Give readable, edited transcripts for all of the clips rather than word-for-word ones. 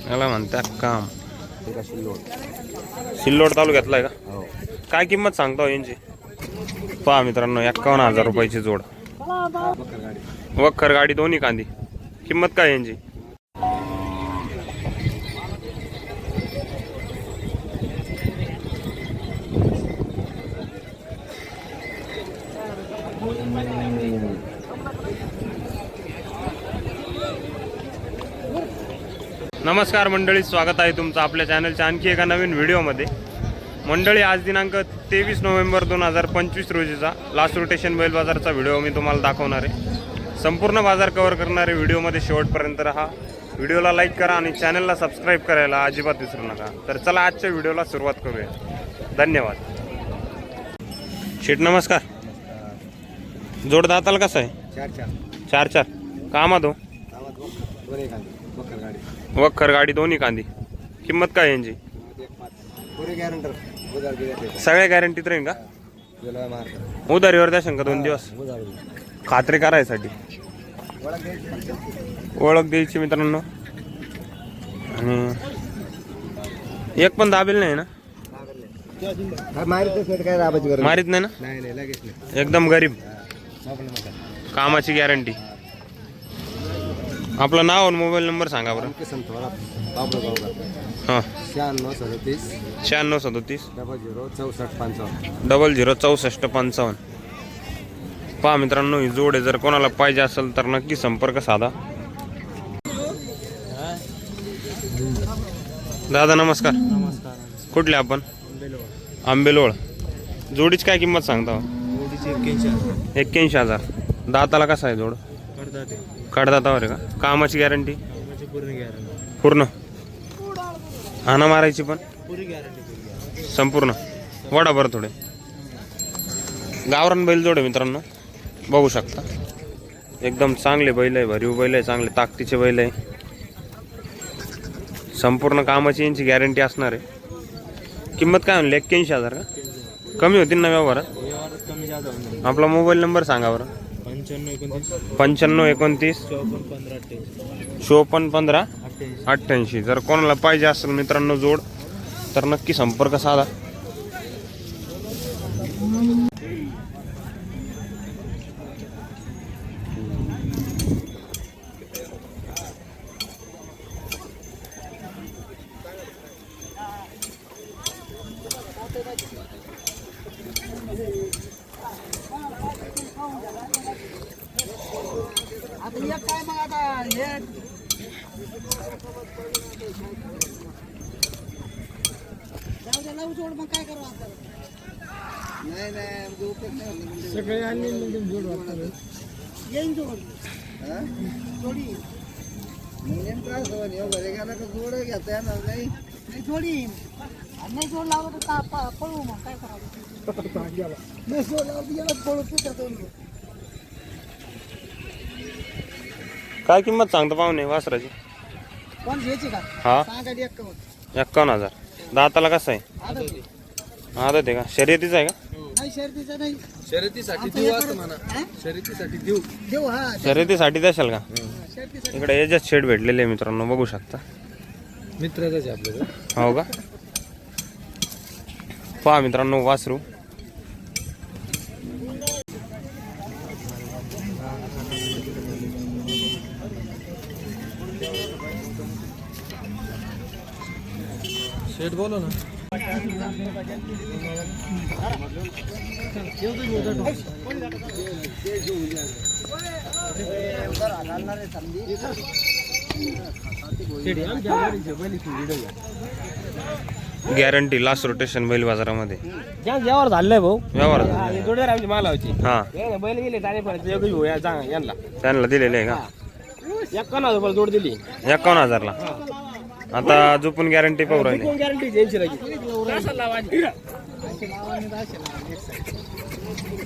याला म्हणतात काम. सिल्लोड तालुक्यातला आहे का? काय किंमत सांगता यांची? पहा मित्रांनो, 51,000 रुपयाची जोड. वखर गाडी दोन्ही कांदी. किंमत काय यांची? नमस्कार मंडळी, स्वागत आहे तुमचं आपल्या चॅनलच्या आणखी एका नवीन व्हिडिओमध्ये. मंडळी, आज दिनांक 23 नोव्हेंबर 2025 रोजीचा लास्ट रोटेशन बैल बाजारचा व्हिडिओ मी तुम्हाला दाखवणार आहे. संपूर्ण बाजार कव्हर करणारे व्हिडिओमध्ये शेवटपर्यंत राहा. व्हिडिओला लाईक करा आणि चॅनलला सबस्क्राईब करायला अजिबात विसरू नका. तर चला आजच्या व्हिडिओला सुरुवात करूया. धन्यवाद. शेठ नमस्कार. जोड दाताला कसं आहे? चार कामात हो. वखर गाडी दोन्ही कांदी. किंमत काय यांची? सगळ्या गॅरंटीत राहील का? उधारीवर द्या शंका 2 दिवस खात्री करायसाठी. ओळख द्यायची मित्रांनो. आणि एक पण दाबेल नाही ना? मारित नाही ना? एकदम गरीब. कामाची गॅरंटी. आपलं नाव आणि मोबाईल नंबर सांगा बरं. हां, 9637 006455. पहा मित्रांनो, ही जोड आहे. जर कोणाला पाहिजे असेल तर नक्की संपर्क साधा. दादा नमस्कार. कुठले आपण? आंबेलोळ. जोडीची काय किंमत सांगता? 81,000. दाताला कसा आहे जोड? कडदातावर आहे का? कामाची गॅरंटी? पूर्ण. हाना मारायची पण संपूर्ण. वडा बरं थोडे. गावरान बैल जोडे मित्रांनो, बघू शकता. एकदम चांगले बैल आहे, भरीव बैल आहे, चांगले ताकदीचे बैल आहे. संपूर्ण कामाची यांची गॅरंटी असणार आहे. किंमत काय म्हणली? 81,000 का? कमी होतील ना व्यवहारात? आपला मोबाईल नंबर सांगा बरं. 9529 5415 88. जर कोणाला पाहिजे असेल मित्रांनो जोड तर नक्की संपर्क साधा. काय मग आता हे लावू जोड, मग काय करू आता? नाही सगळे आणले जोड येईन जोड. जोडी घरी गेला का जोड घेता येणार नाही. जोडी नाही जोड लावलं तर पळू. मग काय करावं? नाही जोड लावलं गेला पळू. काय किंमत सांगतो पाहुणे वासराची? कोण घ्यायची का? हा, 51,000. दाताला कसं आहे? आदत आहे का? शर्यतीचा आहे का? नाही शर्यतीचा नाही. शर्यतीसाठी देऊ असं म्हणा. शर्यतीसाठी देऊ. हा, शर्यतीसाठी द्याल का? शर्यतीसाठी. इकडे याच्यात शेड भेटलेले आहे मित्रांनो, बघू शकता. मित्राचाच आहे आपल्याला. हो का? पहा मित्रांनो वासरू. शेट बोलो ना. गॅरंटी लास्ट रोटेशन बैल बाजारामध्ये. व्यवहार झालाय भाऊ. व्यवहार जोडीदार आमची माल लावायची. हा, बैल गेले यांना त्यांना दिलेले आहे का? 51,000 रुपये जोड दिली. 51,000ला. आता झोपून गॅरंटी पाहू राहिली. गॅरंटी द्यायची राहिली.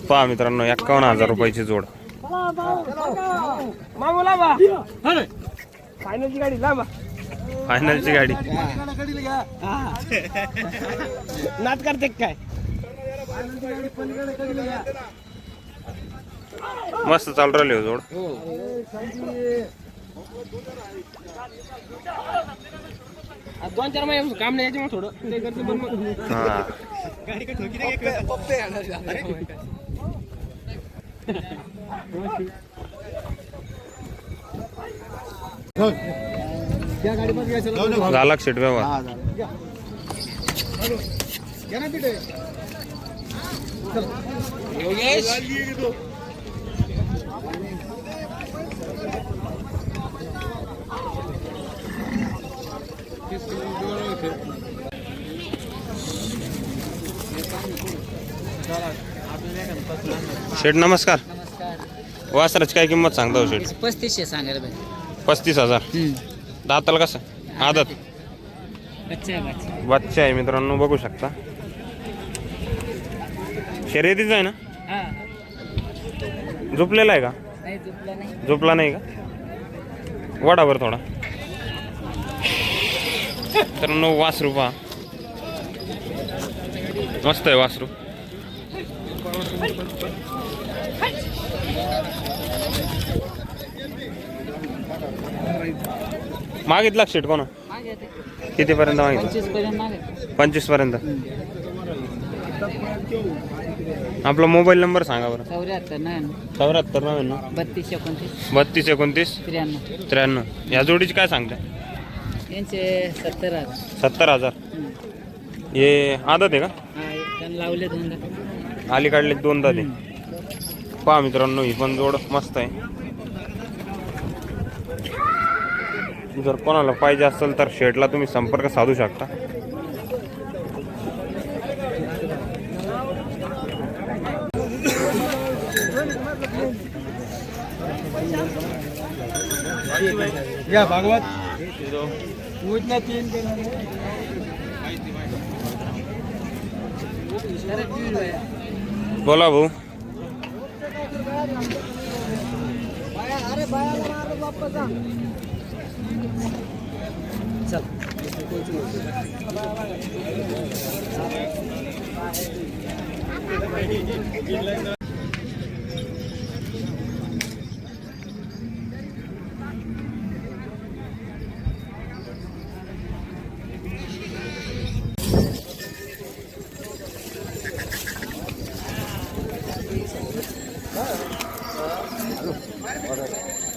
पहा मित्रांनो, 51,000 रुपयाची जोड. मामूला बा फायनलची गाडी लांबा. फायनलची गाडी. नात करते काय? मस्त चालू राहिले हो जोड. हो आज 2-4 महिने काम नाही याच्यामुळे थोडं ते करते पण मग हा गाडी का ठोकी नाही पप्पे त्या गाडीमध्ये घ्यायचं झाला शेट व्यवहार. घ्या ना तिथे योगेश शेठ नमस्कार. वासराची काय किंमत सांगता हो शेठ? 3500 सांगायला पाहिजे. 35,000. दाताला कसं आदत बच्चा आहे मित्रांनो, बघू शकता. शर्यतीच आहे ना? झोपलेला आहे का? झोपला नाही का? वडावर थोडा. तर वासरू पहा, मस्त आहे वासरू. मागितला शेट कोणा? कितीपर्यंत मागितलं? 25 पर्यंत. आपला मोबाईल नंबर सांगा बरं. 74 32 29 93. या जोडीची काय सांगता? 70,000. हे आदत आहे का? लावले अलीकडले 2 दाते. पहा मित्रांनो, ही पण जोड मस्त आहे. जर कोणाला पाहिजे असेल तर शेटला तुम्ही संपर्क साधू शकता. या भागवत बोला भाऊ. अरे बायाला मार वापस जा.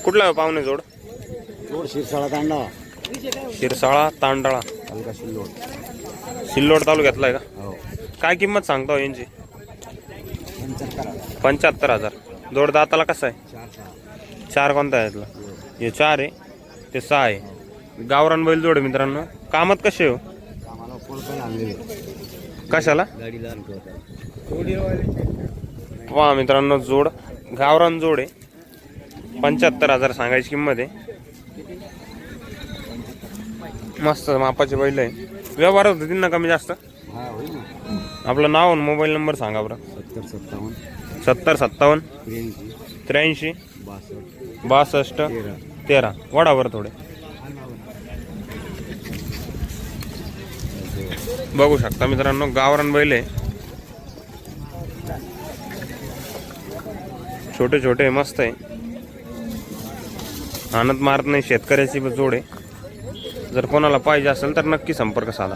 कुठला पाहुणे जोड? शिरसाळा तांडा शिरसाळा तांडाळा हलका शिल्लोड सिल्लोड तालुक्यातला आहे का? हो काय किंमत सांगता हो यांची? 75,000. जोड दाताला कसा आहे? 4 कोणता आहे यातला? हे 4 आहे, ते 6 आहे. गावरान बैल जोड आहे मित्रांनो. कामात कसे हो? आम्हाला कोण पण आणले कशाला? गाडीला वा मित्रांनो, जोड गावरान जोड आहे. 75,000 सांगायची किंमत आहे. मस्त मापाचे बैल आहे. व्यवहार होते ना कमी जास्त? हा होईल ना. आपलं नाव आणि मोबाईल नंबर सांगा बरं. 70 57 57 83 83 62 13. वडावर थोडे बघू शकता मित्रांनो, गावरान बैल आहे. छोटे छोटे मस्त आहे. आणत मारत नाही, शेतकऱ्याची जोड आहे. जर कोणाला पाहिजे असेल तर नक्की संपर्क साधा.